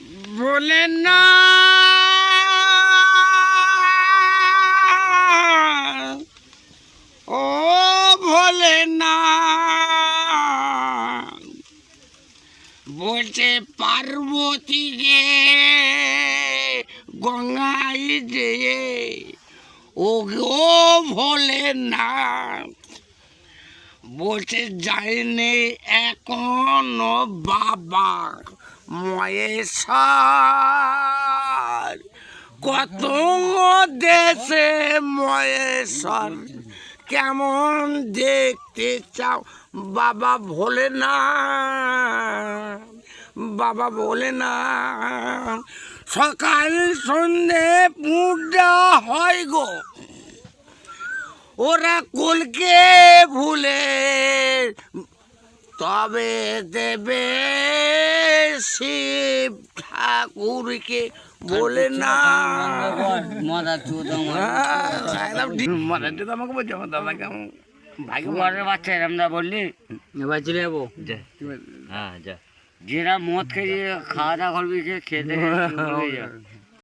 বলে না ও ভোলে না বলছে পার্বতী রে গঙ্গাই যে ও গো ভোলে না বলছে যায়নি এখনো বাবা মহেশ্বর কত দেশে মহেশ্বর কেমন দেখতে চাও বাবা ভোলে না বাবা ভোলে না সকাল সন্ধে পূজা হয় গো ওরা কুলকে ভুলে তবে দেবে শিব ঠাকুরকে বলে না আমাকে বলছে আমার দাদা কেমন ভাগ্যের বাচ্চা আমরা বললি এবার চলে যাবো হ্যাঁ যা যেরা মদ খেয়ে খাওয়া দাওয়া করবি খেতে